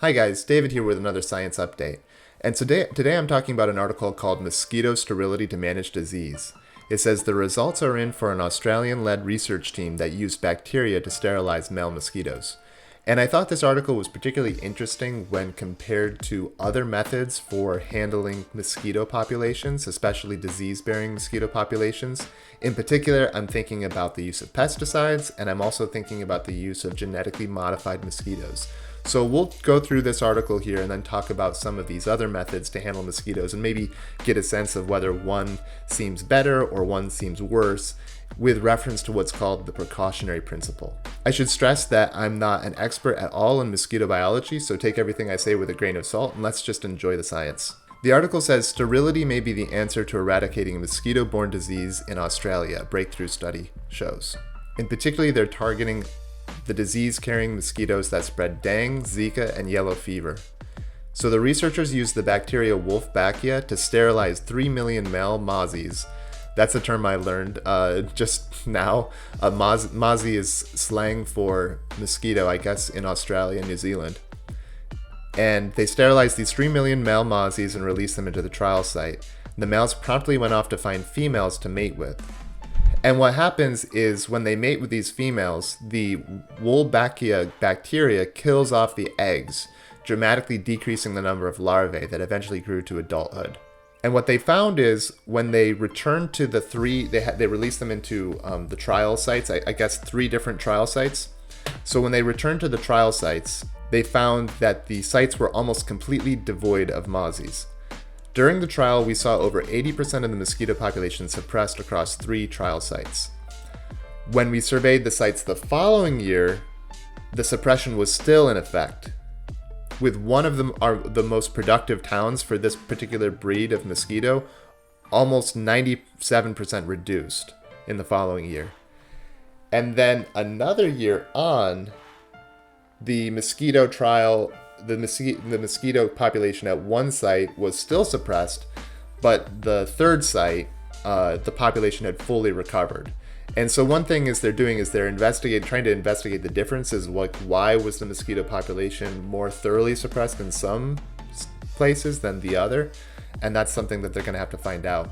Hi guys, David here with another science update. And today I'm talking about an article called Mosquito Sterility to Manage Disease. It says the results are in for an Australian-led research team that used bacteria to sterilize male mosquitoes. And I thought this article was particularly interesting when compared to other methods for handling mosquito populations, especially disease-bearing mosquito populations. In particular, I'm thinking about the use of pesticides, and I'm also thinking about the use of genetically modified mosquitoes. So we'll go through this article here and then talk about some of these other methods to handle mosquitoes and maybe get a sense of whether one seems better or one seems worse with reference to what's called the precautionary principle. I should stress that I'm not an expert at all in mosquito biology, so take everything I say with a grain of salt and let's just enjoy the science. The article says sterility may be the answer to eradicating mosquito-borne disease in Australia, a breakthrough study shows. In particular, they're targeting the disease-carrying mosquitoes that spread dengue, Zika, and yellow fever. So the researchers used the bacteria Wolbachia to sterilize 3 million male mozzies. That's a term I learned just now. Mozzie is slang for mosquito, I guess, in Australia and New Zealand. And they sterilized these 3 million male mozzies and released them into the trial site. The males promptly went off to find females to mate with. And what happens is when they mate with these females, the Wolbachia bacteria kills off the eggs, dramatically decreasing the number of larvae that eventually grew to adulthood. And what they found is when they returned to the they released them into the trial sites, I guess 3 different trial sites. So when they returned to the trial sites, they found that the sites were almost completely devoid of mozzies. During the trial, we saw over 80% of the mosquito population suppressed across 3 trial sites. When we surveyed the sites the following year, the suppression was still in effect, with one of them are the most productive towns for this particular breed of mosquito, almost 97% reduced in the following year. And then another year on, the mosquito trial, the mosquito population at one site was still suppressed, but the third site, the population had fully recovered. And so one thing they're doing is they're trying to investigate the differences, like why was the mosquito population more thoroughly suppressed in some places than the other, and that's something that they're going to have to find out.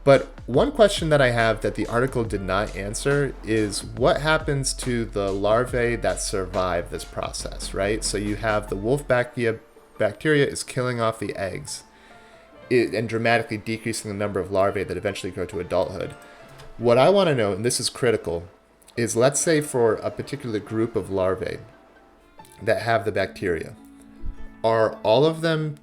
But one question that I have that the article did not answer is what happens to the larvae that survive this process, right? So you have the Wolbachia bacteria is killing off the eggs and dramatically decreasing the number of larvae that eventually grow to adulthood. What I want to know, and this is critical, is let's say for a particular group of larvae that have the bacteria, are all of them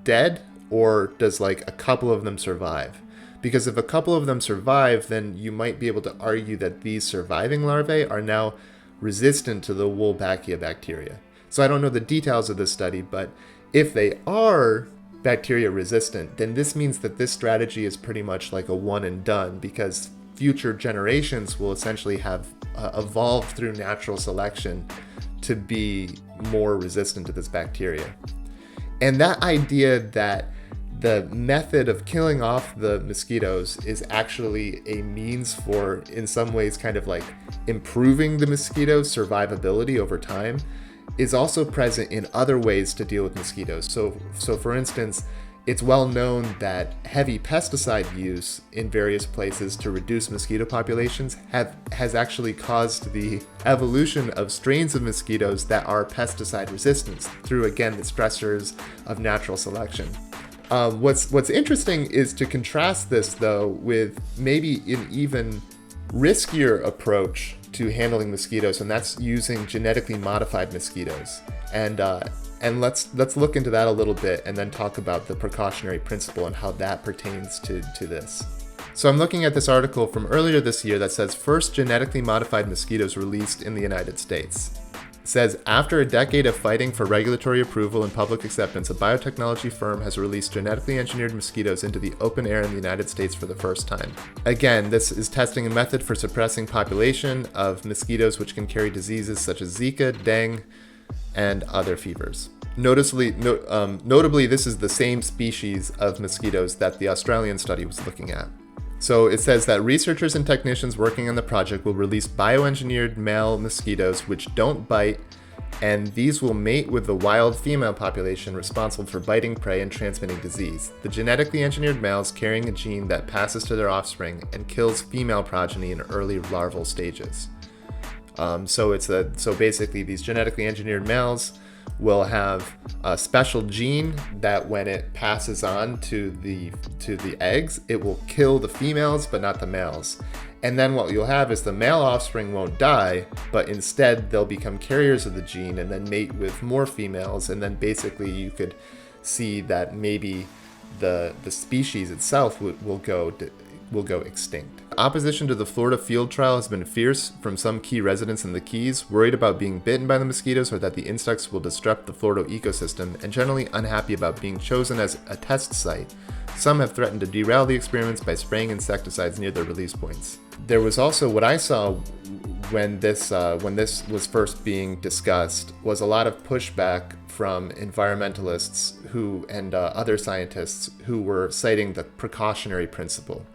dead or does like a couple of them survive? Because if a couple of them survive, then you might be able to argue that these surviving larvae are now resistant to the Wolbachia bacteria. So I don't know the details of this study, but if they are bacteria resistant, then this means that this strategy is pretty much like a one and done, because future generations will essentially have evolved through natural selection to be more resistant to this bacteria. And that idea that the method of killing off the mosquitoes is actually a means for, in some ways, kind of like improving the mosquito's survivability over time is also present in other ways to deal with mosquitoes. So for instance, it's well known that heavy pesticide use in various places to reduce mosquito populations has actually caused the evolution of strains of mosquitoes that are pesticide resistant through, again, the stressors of natural selection. What's interesting is to contrast this, though, with maybe an even riskier approach to handling mosquitoes, and that's using genetically modified mosquitoes. And let's look into that a little bit and then talk about the precautionary principle and how that pertains to this. So I'm looking at this article from earlier this year that says first genetically modified mosquitoes released in the United States. Says, after a decade of fighting for regulatory approval and public acceptance, a biotechnology firm has released genetically engineered mosquitoes into the open air in the United States for the first time. Again, this is testing a method for suppressing population of mosquitoes which can carry diseases such as Zika, dengue, and other fevers. Notably, this is the same species of mosquitoes that the Australian study was looking at. So it says that researchers and technicians working on the project will release bioengineered male mosquitoes which don't bite, and these will mate with the wild female population responsible for biting prey and transmitting disease. The genetically engineered males carrying a gene that passes to their offspring and kills female progeny in early larval stages. So basically these genetically engineered males will have a special gene that when it passes on to the eggs, it will kill the females but not the males. And then what you'll have is the male offspring won't die, but instead they'll become carriers of the gene and then mate with more females, and then basically you could see that maybe the species itself will go extinct. Opposition to the Florida field trial has been fierce from some key residents in the Keys, worried about being bitten by the mosquitoes or that the insects will disrupt the Florida ecosystem, and generally unhappy about being chosen as a test site. Some have threatened to derail the experiments by spraying insecticides near their release points. There was also what I saw when this was first being discussed was a lot of pushback from environmentalists and other scientists who were citing the precautionary principle.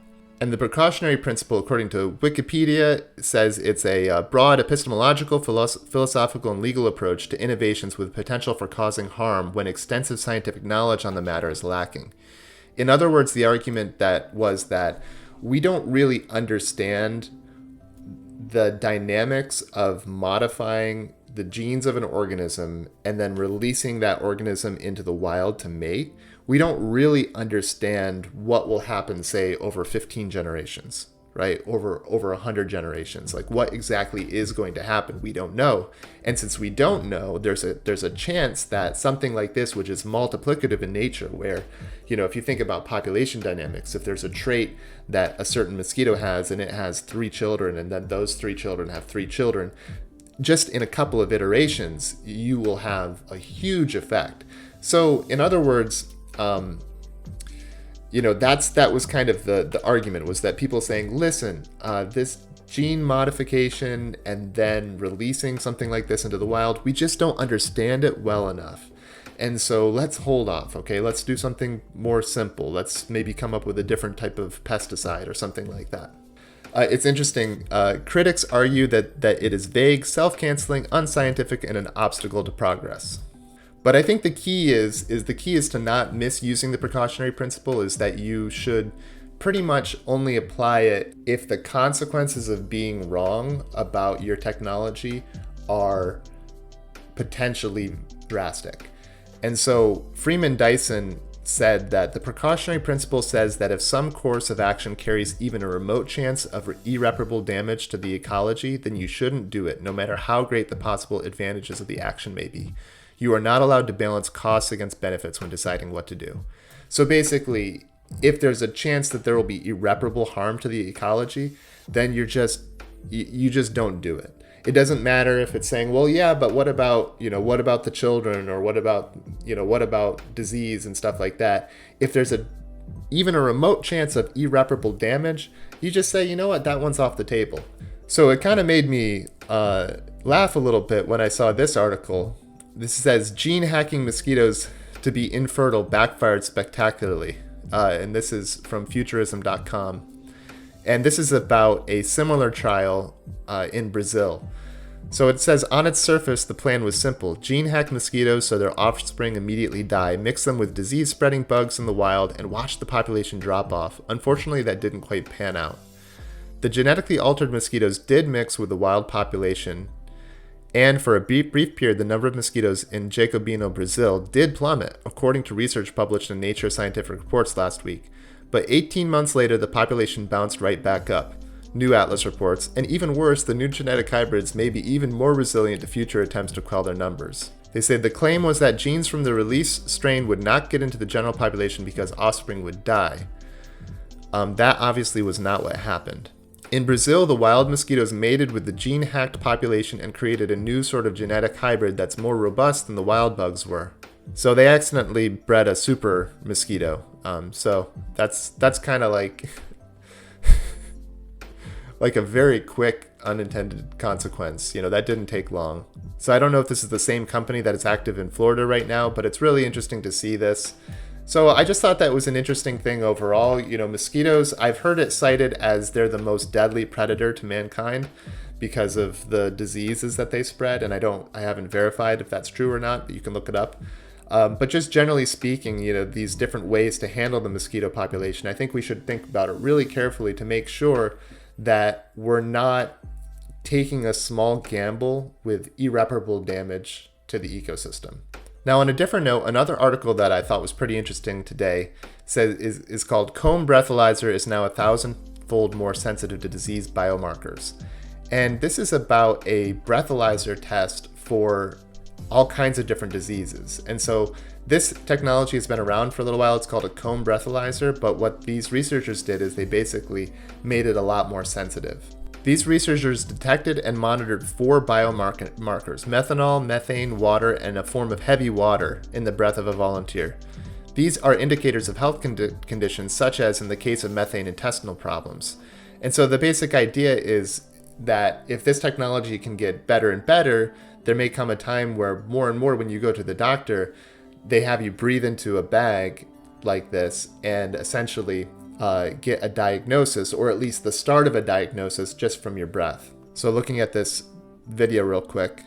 And the precautionary principle, according to Wikipedia, says it's a broad epistemological, philosophical, and legal approach to innovations with potential for causing harm when extensive scientific knowledge on the matter is lacking. In other words, the argument was that we don't really understand the dynamics of modifying the genes of an organism and then releasing that organism into the wild to mate. We don't really understand what will happen, say, over 15 generations, right? Over 100 generations. Like, what exactly is going to happen? We don't know. And since we don't know, there's a chance that something like this, which is multiplicative in nature, where, if you think about population dynamics, if there's a trait that a certain mosquito has and it has 3 children, and then those 3 children have 3 children, just in a couple of iterations, you will have a huge effect. So, in other words, that was kind of the argument, was that people saying, listen, this gene modification and then releasing something like this into the wild, we just don't understand it well enough. And so let's hold off, okay? Let's do something more simple. Let's maybe come up with a different type of pesticide or something like that. It's interesting. Critics argue that it is vague, self-canceling, unscientific, and an obstacle to progress. But I think the key is to not misusing the precautionary principle, is that you should pretty much only apply it if the consequences of being wrong about your technology are potentially drastic. And so Freeman Dyson said that the precautionary principle says that if some course of action carries even a remote chance of irreparable damage to the ecology, then you shouldn't do it, no matter how great the possible advantages of the action may be. You are not allowed to balance costs against benefits when deciding what to do. So basically, if there's a chance that there will be irreparable harm to the ecology, then you just don't do it. It doesn't matter if it's saying, well, yeah, but what about the children, or what about disease and stuff like that? If there's even a remote chance of irreparable damage, you just say, you know what, that one's off the table. So it kind of made me laugh a little bit when I saw this article. This says, gene hacking mosquitoes to be infertile backfired spectacularly. And this is from futurism.com. And this is about a similar trial in Brazil. So it says, on its surface, the plan was simple. Gene hack mosquitoes so their offspring immediately die, mix them with disease-spreading bugs in the wild, and watch the population drop off. Unfortunately, that didn't quite pan out. The genetically altered mosquitoes did mix with the wild population, and for a brief period, the number of mosquitoes in Jacobino, Brazil did plummet, according to research published in Nature Scientific Reports last week. But 18 months later, the population bounced right back up. New Atlas reports, and even worse, the new genetic hybrids may be even more resilient to future attempts to quell their numbers. They say the claim was that genes from the release strain would not get into the general population because offspring would die. That obviously was not what happened. In Brazil, the wild mosquitoes mated with the gene-hacked population and created a new sort of genetic hybrid that's more robust than the wild bugs were. So they accidentally bred a super mosquito. So that's kind of like like a very quick unintended consequence. That didn't take long. So I don't know if this is the same company that is active in Florida right now, but it's really interesting to see this. So I just thought that was an interesting thing overall. Mosquitoes, I've heard it cited as they're the most deadly predator to mankind because of the diseases that they spread, and I haven't verified if that's true or not, but you can look it up. But just generally speaking, these different ways to handle the mosquito population, I think we should think about it really carefully to make sure that we're not taking a small gamble with irreparable damage to the ecosystem. Now, on a different note, another article that I thought was pretty interesting today is called "Comb Breathalyzer is now 1,000-fold more sensitive to disease biomarkers." And this is about a breathalyzer test for all kinds of different diseases. And so this technology has been around for a little while. It's called a comb breathalyzer, but what these researchers did is they basically made it a lot more sensitive. These researchers detected and monitored 4 biomarkers: methanol, methane, water, and a form of heavy water in the breath of a volunteer. These are indicators of health conditions, such as in the case of methane, intestinal problems. And so the basic idea is that if this technology can get better and better, there may come a time where more and more when you go to the doctor, they have you breathe into a bag like this and essentially get a diagnosis, or at least the start of a diagnosis, just from your breath. So looking at this video real quick,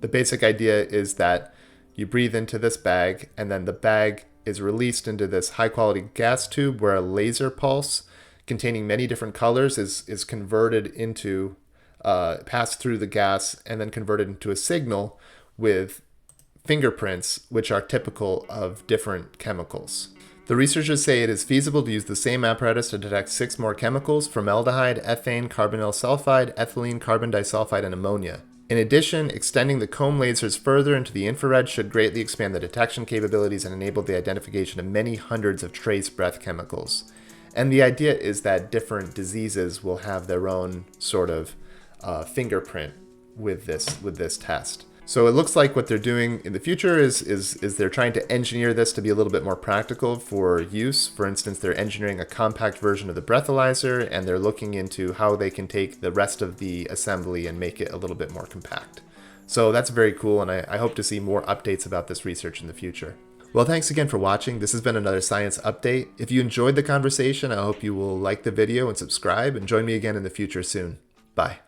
the basic idea is that you breathe into this bag, and then the bag is released into this high quality gas tube where a laser pulse containing many different colors is converted into, passed through the gas and then converted into a signal with fingerprints, which are typical of different chemicals. The researchers say it is feasible to use the same apparatus to detect 6 more chemicals: formaldehyde, ethane, carbonyl sulfide, ethylene, carbon disulfide, and ammonia. In addition, extending the comb lasers further into the infrared should greatly expand the detection capabilities and enable the identification of many hundreds of trace breath chemicals. And the idea is that different diseases will have their own sort of fingerprint with this test. So it looks like what they're doing in the future is they're trying to engineer this to be a little bit more practical for use. For instance, they're engineering a compact version of the breathalyzer, and they're looking into how they can take the rest of the assembly and make it a little bit more compact. So that's very cool, and I hope to see more updates about this research in the future. Well, thanks again for watching. This has been another Science Update. If you enjoyed the conversation, I hope you will like the video and subscribe, and join me again in the future soon. Bye.